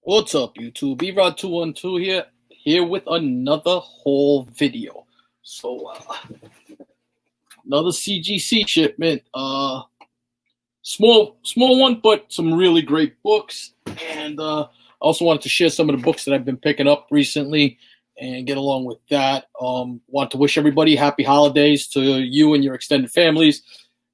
What's up, YouTube? Erod212 here with another haul video. So, another CGC shipment. Small one, but some really great books. And I also wanted to share some of the books that I've been picking up recently and get along with that. Want to wish everybody happy holidays to you and your extended families.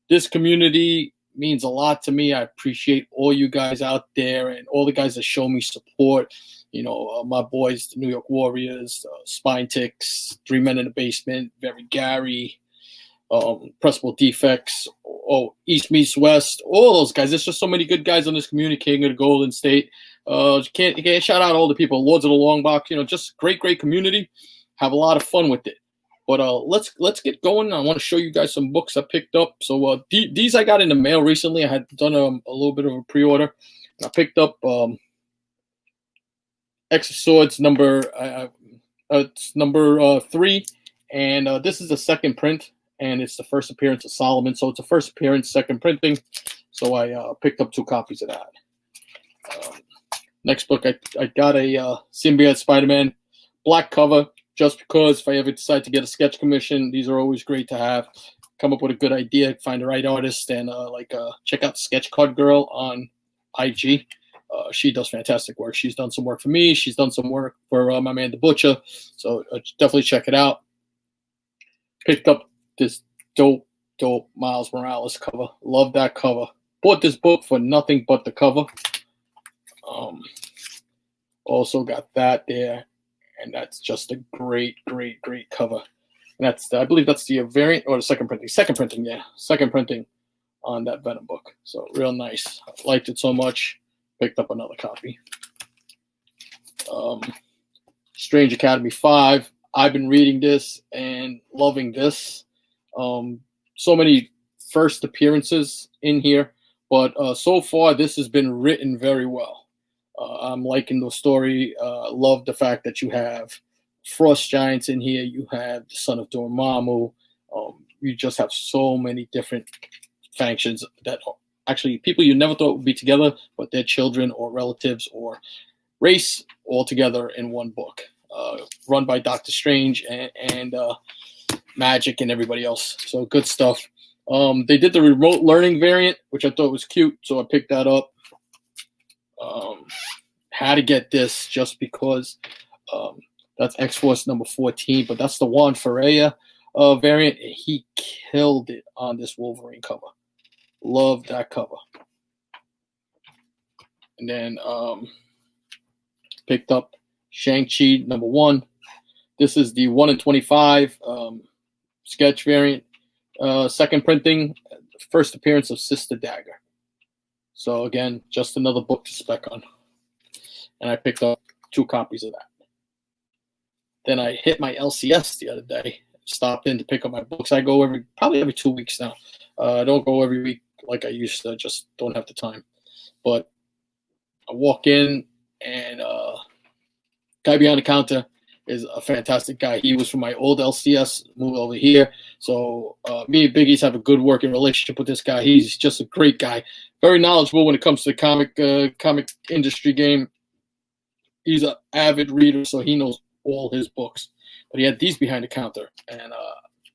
This community means a lot to me. I appreciate all you guys out there and all the guys that show me support. You know, my boys, the New York Warriors, Spine Ticks, Three Men in the Basement, Very Gary, Pressable Defects, East Meets West, all those guys. There's just so many good guys on this community. King of the Golden State. You can't shout out all the people. Lords of the Long Box. You know, just great community. Have a lot of fun with it. But let's get going. I want to show you guys some books I picked up. So these I got in the mail recently. I had done a little bit of a pre-order. I picked up X of Swords number 3, and this is the second print, and it's the first appearance of Solomon. So it's a first appearance, second printing. So I picked up 2 copies of that. Next book, I got a Symbiote Spider-Man black cover. Just because if I ever decide to get a sketch commission, these are always great to have. Come up with a good idea, find the right artist, and check out Sketch Card Girl on IG. She does fantastic work. She's done some work for me. She's done some work for my man, The Butcher. So definitely check it out. Picked up this dope Miles Morales cover. Love that cover. Bought this book for nothing but the cover. Also got that there. And that's just a great cover. And I believe that's the variant or the second printing. Second printing on that Venom book. So real nice. I liked it so much. Picked up another copy. Strange Academy 5. I've been reading this and loving this. So many first appearances in here, but so far this has been written very well. I'm liking the story. Love the fact that you have Frost Giants in here. You have the Son of Dormammu. You just have so many different factions that are actually people you never thought would be together, but they're children or relatives or race all together in one book. Run by Doctor Strange and Magic and everybody else. So good stuff. They did the remote learning variant, which I thought was cute, so I picked that up. Had to get this just because that's X-Force number 14, but that's the Juan Ferreira variant. He killed it on this Wolverine cover. Love that cover. And then picked up Shang-Chi number 1. This is the 1 in 25 sketch variant. Second printing, first appearance of Sister Dagger. So again, just another book to spec on. And I picked up 2 copies of that. Then I hit my LCS the other day. Stopped in to pick up my books. I go probably every 2 weeks now. I don't go every week like I used to. Just don't have the time. But I walk in, and guy behind the counter is a fantastic guy. He was from my old LCS, moved over here. So me and Biggies have a good working relationship with this guy. He's just a great guy. Very knowledgeable when it comes to the comic industry game. He's an avid reader, so he knows all his books. But he had these behind the counter, and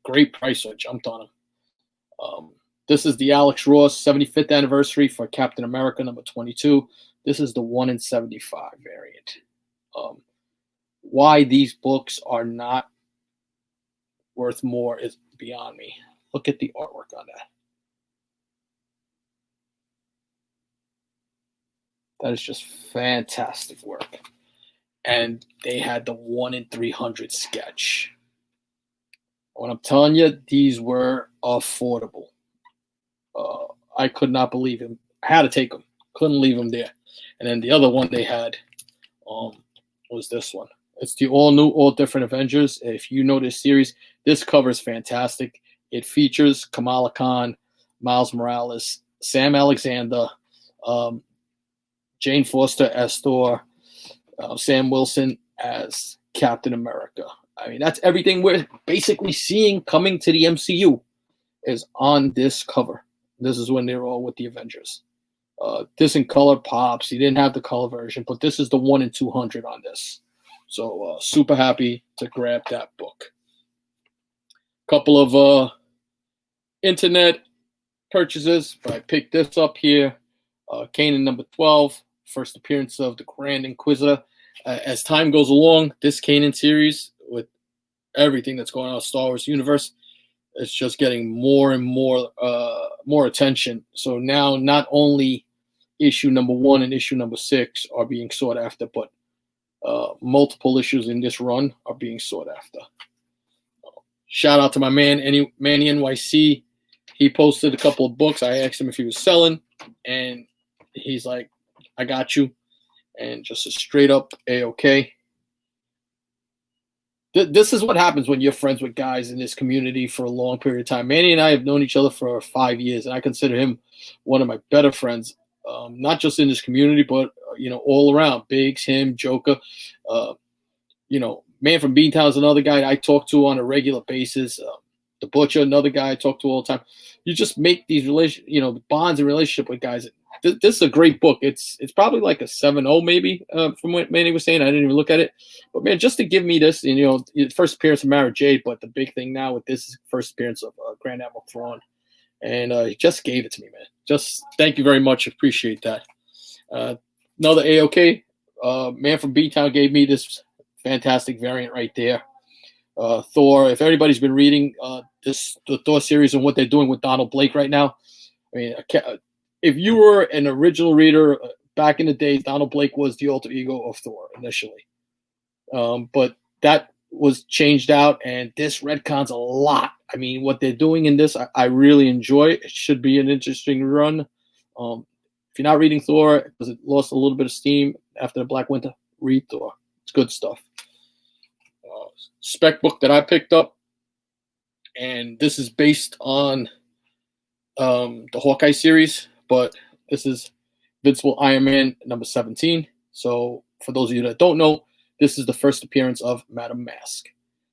great price, so I jumped on him. This is the Alex Ross 75th anniversary for Captain America number 22. This is the 1 in 75 variant. Why these books are not worth more is beyond me. Look at the artwork on that. That is just fantastic work. And they had the 1 in 300 sketch. When I'm telling you, these were affordable. I could not believe him. I had to take them. Couldn't leave them there. And then the other one they had was this one. It's the all new, all different Avengers. If you know this series, this cover is fantastic. It features Kamala Khan, Miles Morales, Sam Alexander, Jane Foster as Thor, Sam Wilson as Captain America. I mean, that's everything we're basically seeing coming to the MCU is on this cover. This is when they're all with the Avengers. This in color pops. He didn't have the color version, but this is the 1 in 200 on this. So super happy to grab that book. Couple of internet purchases, but I picked this up here. Kanan number 12, first appearance of the Grand Inquisitor. As time goes along, this Kanan series, with everything that's going on in the Star Wars universe, it's just getting more and more attention. So now not only issue number 1 and issue number 6 are being sought after, but multiple issues in this run are being sought after. Shout out to my man, Manny NYC. He posted a couple of books. I asked him if he was selling, and he's like, I got you. And just a straight up A-OK. This is what happens when you're friends with guys in this community for a long period of time. Manny and I have known each other for 5 years, and I consider him one of my better friends, not just in this community, but all around. Biggs, him, Joker, Man from Beantown is another guy I talk to on a regular basis. The Butcher, another guy I talk to all the time. You just make these bonds and relationship with guys. This is a great book. It's probably like a 7.0 maybe from what Manny was saying. I didn't even look at it, but man, just to give me this, first appearance of Mara Jade, but the big thing now with this is first appearance of Grand Admiral Thrawn, and he just gave it to me, man. Just thank you very much. Appreciate that. Another A-OK. Man from B-Town gave me this fantastic variant right there. Thor. If everybody's been reading the Thor series and what they're doing with Donald Blake right now, I mean, if you were an original reader back in the day, Donald Blake was the alter ego of Thor initially, but that was changed out, and this retcons a lot. I mean, what they're doing in this, I really enjoy. It should be an interesting run. If you're not reading Thor, because it lost a little bit of steam after the Black Winter, read Thor. It's good stuff. Spec book that I picked up, and this is based on the Hawkeye series, but this is Invincible Iron Man number 17. So for those of you that don't know, this is the first appearance of Madame Mask.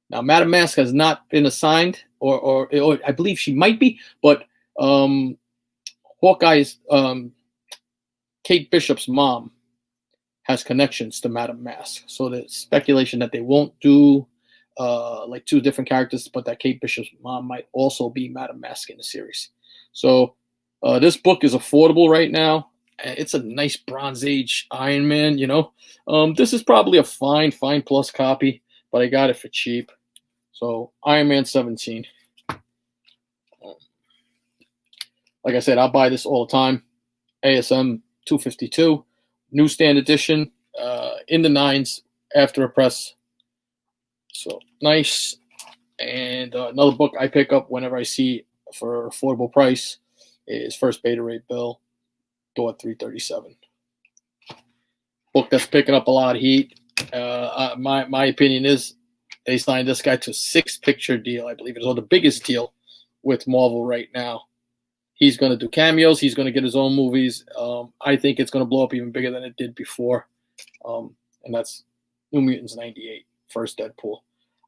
Now, Madame Mask has not been assigned, or I believe she might be, but Hawkeye's Kate Bishop's mom has connections to Madame Mask. So there's speculation that they won't do like 2 different characters, but that Kate Bishop's mom might also be Madame Mask in the series. So this book is affordable right now. It's a nice Bronze Age Iron Man, This is probably a fine plus copy, but I got it for cheap. So Iron Man 17. Like I said, I'll buy this all the time. ASM 252, newsstand edition, in the 9s after a press. So nice. And another book I pick up whenever I see for affordable price is First Beta Ray Bill, Thor 337. Book that's picking up a lot of heat. My opinion is they signed this guy to a 6-picture deal, I believe it is, or the biggest deal with Marvel right now. He's going to do cameos. He's going to get his own movies. I think it's going to blow up even bigger than it did before. And that's New Mutants 98, first Deadpool.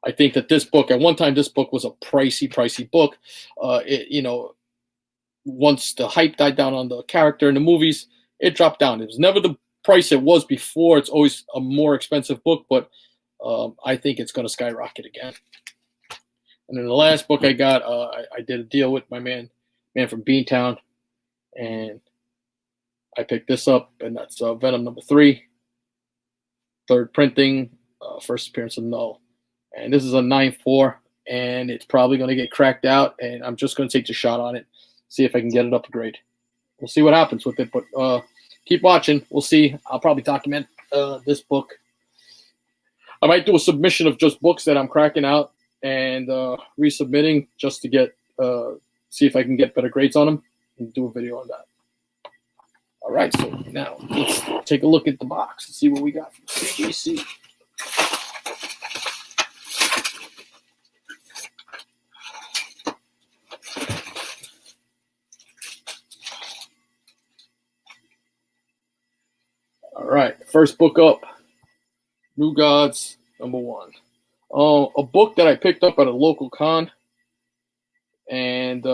I think that this book, at one time, this book was a pricey book. Once the hype died down on the character in the movies, it dropped down. It was never the price it was before. It's always a more expensive book, but I think it's going to skyrocket again. And then the last book I got, I did a deal with my man from Beantown, and I picked this up, and that's Venom number 3, 3rd printing, first appearance of Null. And this is a 9.4, and it's probably going to get cracked out, and I'm just going to take the shot on it, see if I can get it up a grade. We'll see what happens with it, but keep watching. We'll see. I'll probably document this book. I might do a submission of just books that I'm cracking out and resubmitting just to get see if I can get better grades on them and do a video on that. All right, so now let's take a look at the box and see what we got from CGC. All right, first book up, New Gods, number 1. A book that I picked up at a local con and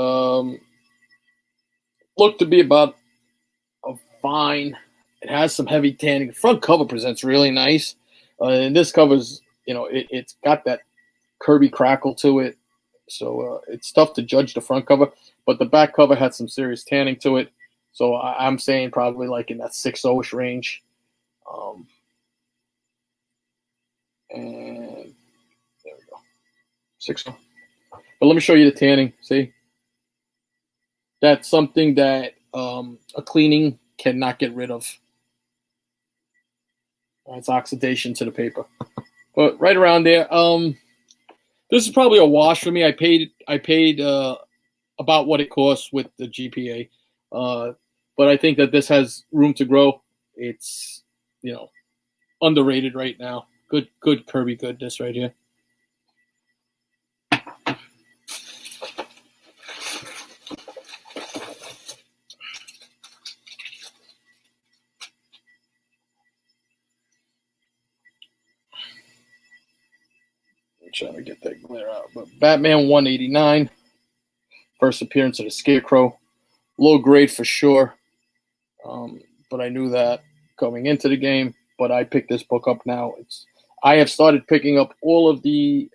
looked to be about a fine. It has some heavy tanning. The front cover presents really nice. And this cover's, it's got that Kirby crackle to it. So it's tough to judge the front cover. But the back cover had some serious tanning to it. So I'm saying probably like in that 6-0-ish range. And there we go. 6-0. But let me show you the tanning. See? That's something that a cleaning cannot get rid of. It's oxidation to the paper. But right around there. This is probably a wash for me. I paid about what it costs with the GPA. But I think that this has room to grow. It's, underrated right now. Good Kirby goodness right here. I'm trying to get that glare out. But Batman 189, first appearance of the Scarecrow. Low grade for sure. But I knew that going into the game. But I picked this book up now. I have started picking up all of the,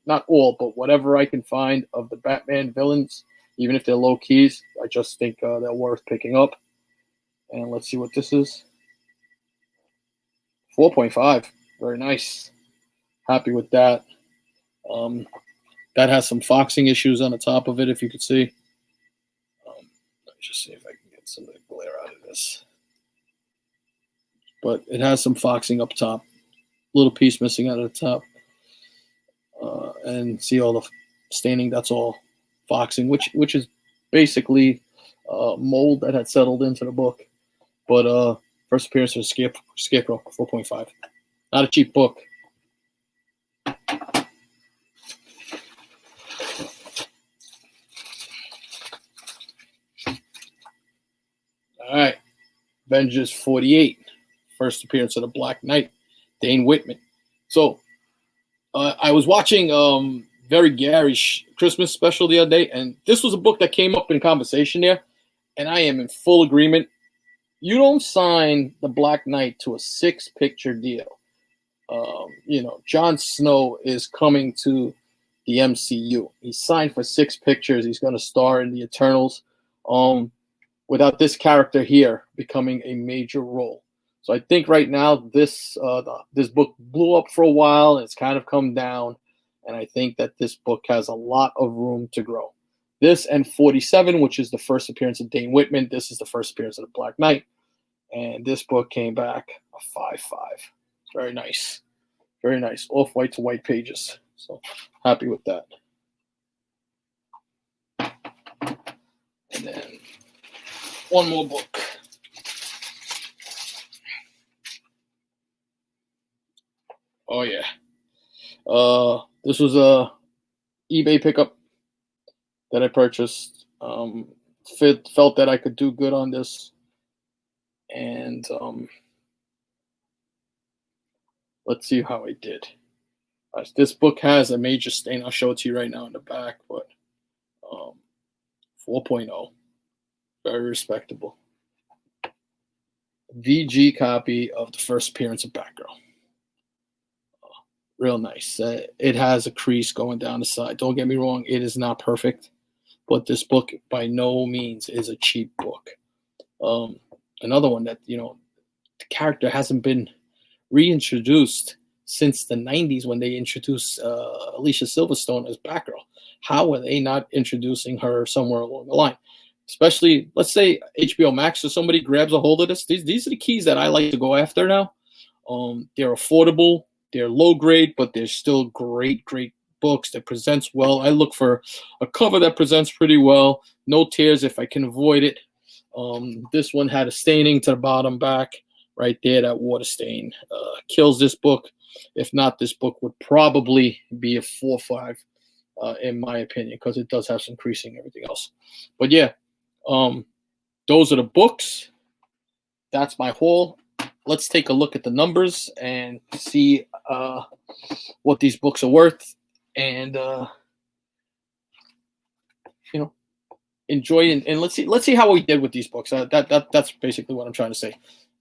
not all, but whatever I can find of the Batman villains, even if they're low keys. I just think they're worth picking up. And let's see what this is. 4.5. Very nice. Happy with that. That has some foxing issues on the top of it, if you could see. Let me just see if I can get some of the glare out of this. But it has some foxing up top. Little piece missing out of the top. And see all the staining, that's all foxing, which is basically mold that had settled into the book. But first appearance of Scarecrow, 4.5. Not a cheap book. All right. Avengers 48. First appearance of the Black Knight, Dane Whitman. So I was watching Very Gary's Christmas special the other day, and this was a book that came up in conversation there, and I am in full agreement. You don't sign the Black Knight to a 6-picture deal. Jon Snow is coming to the MCU. He's signed for 6 pictures. He's going to star in the Eternals. Without this character here becoming a major role. So I think right now this book blew up for a while and it's kind of come down, and I think that this book has a lot of room to grow. This and 47, which is the first appearance of Dane Whitman. This is the first appearance of the Black Knight, and this book came back a 5.5. Very nice, very nice. Off-white to white pages. So happy with that. And then one more book. Oh yeah. This was a eBay pickup that I purchased. Felt that I could do good on this, and let's see how I did. This book has a major stain. I'll show it to you right now in the back, but 4.0, very respectable. VG copy of the first appearance of Batgirl. Real nice. It has a crease going down the side. Don't get me wrong, it is not perfect, but this book by no means is a cheap book. Another one that, the character hasn't been reintroduced since the 90s when they introduced Alicia Silverstone as Batgirl. How are they not introducing her somewhere along the line? Especially, let's say HBO Max or somebody grabs a hold of this. These are the keys that I like to go after now. They're affordable. They're low grade, but they're still great books that presents well. I look for a cover that presents pretty well. No tears if I can avoid it. This one had a staining to the bottom back right there. That water stain kills this book. If not, this book would probably be a 4.5 in my opinion, because it does have some creasing and everything else. But yeah, those are the books. That's my haul. Let's take a look at the numbers and see what these books are worth. And, enjoy and let's see how we did with these books. That's basically what I'm trying to say.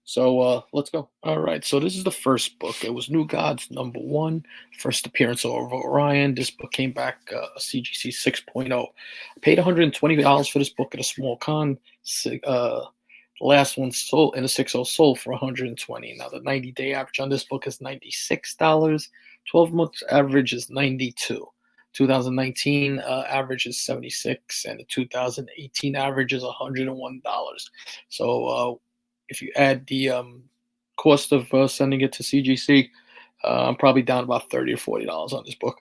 So let's go. All right. So this is the first book. It was New Gods #1, first appearance of Orion. This book came back CGC 6.0. I paid $120 for this book at a small con. The last one sold in a 6.0 sold for $120. Now the 90-day average on this book is $96. 12 months average is $92. 2019 average is $76, and the 2018 average is $101. So if you add the cost of sending it to CGC, I'm probably down about $30 or $40 on this book.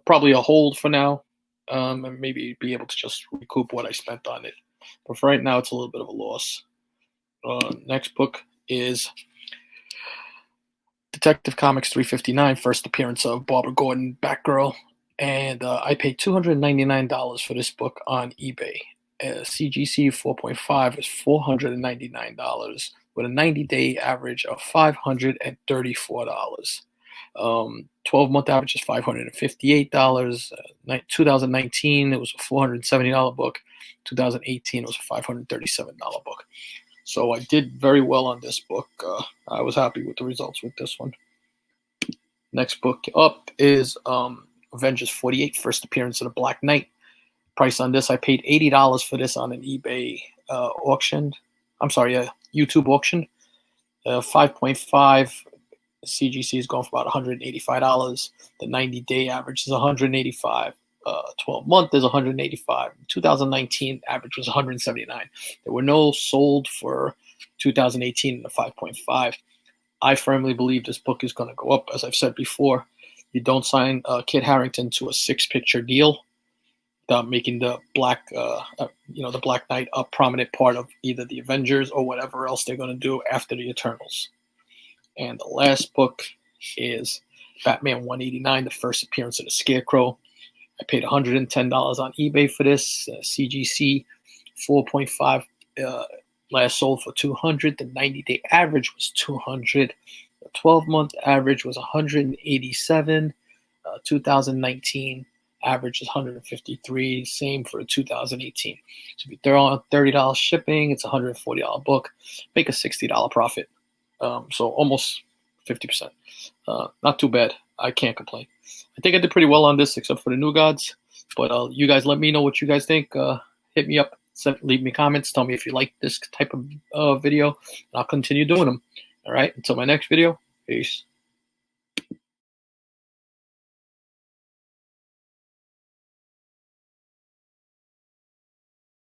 Probably a hold for now, and maybe be able to just recoup what I spent on it. But for right now, it's a little bit of a loss. Next book is Detective Comics 359, first appearance of Barbara Gordon, Batgirl. And I paid $299 for this book on eBay. CGC 4.5 is $499 with a 90-day average of $534. 12-month average is $558. 2019, it was a $470 book. 2018, it was a $537 book. So I did very well on this book. I was happy with the results with this one. Next book up is Avengers 48, first appearance of the Black Knight. Price on this, I paid $80 for this on an eBay auction. I'm sorry, YouTube auction. 5.5 CGC is going for about $185. The 90-day average is $185. 12-month is $185. 2019 average was $179. There were no sold for 2018 in the 5.5. I firmly believe this book is going to go up. As I've said before, you don't sign Kit Harington to a 6-picture deal without making the Black Knight a prominent part of either the Avengers or whatever else they're going to do after the Eternals. And the last book is Batman 189, the first appearance of the Scarecrow. I paid $110 on eBay for this. CGC 4.5 last sold for $200. The 90-day average was $200. The 12-month average was $187. 2019 average is $153. Same for 2018. So if you throw on $30 shipping, it's a $140 book. Make a $60 profit. So almost 50%. Not too bad. I can't complain. I think I did pretty well on this, except for the New Gods. But you guys let me know what you guys think. Hit me up. Leave me comments. Tell me if you like this type of video. And I'll continue doing them. All right. Until my next video. Peace.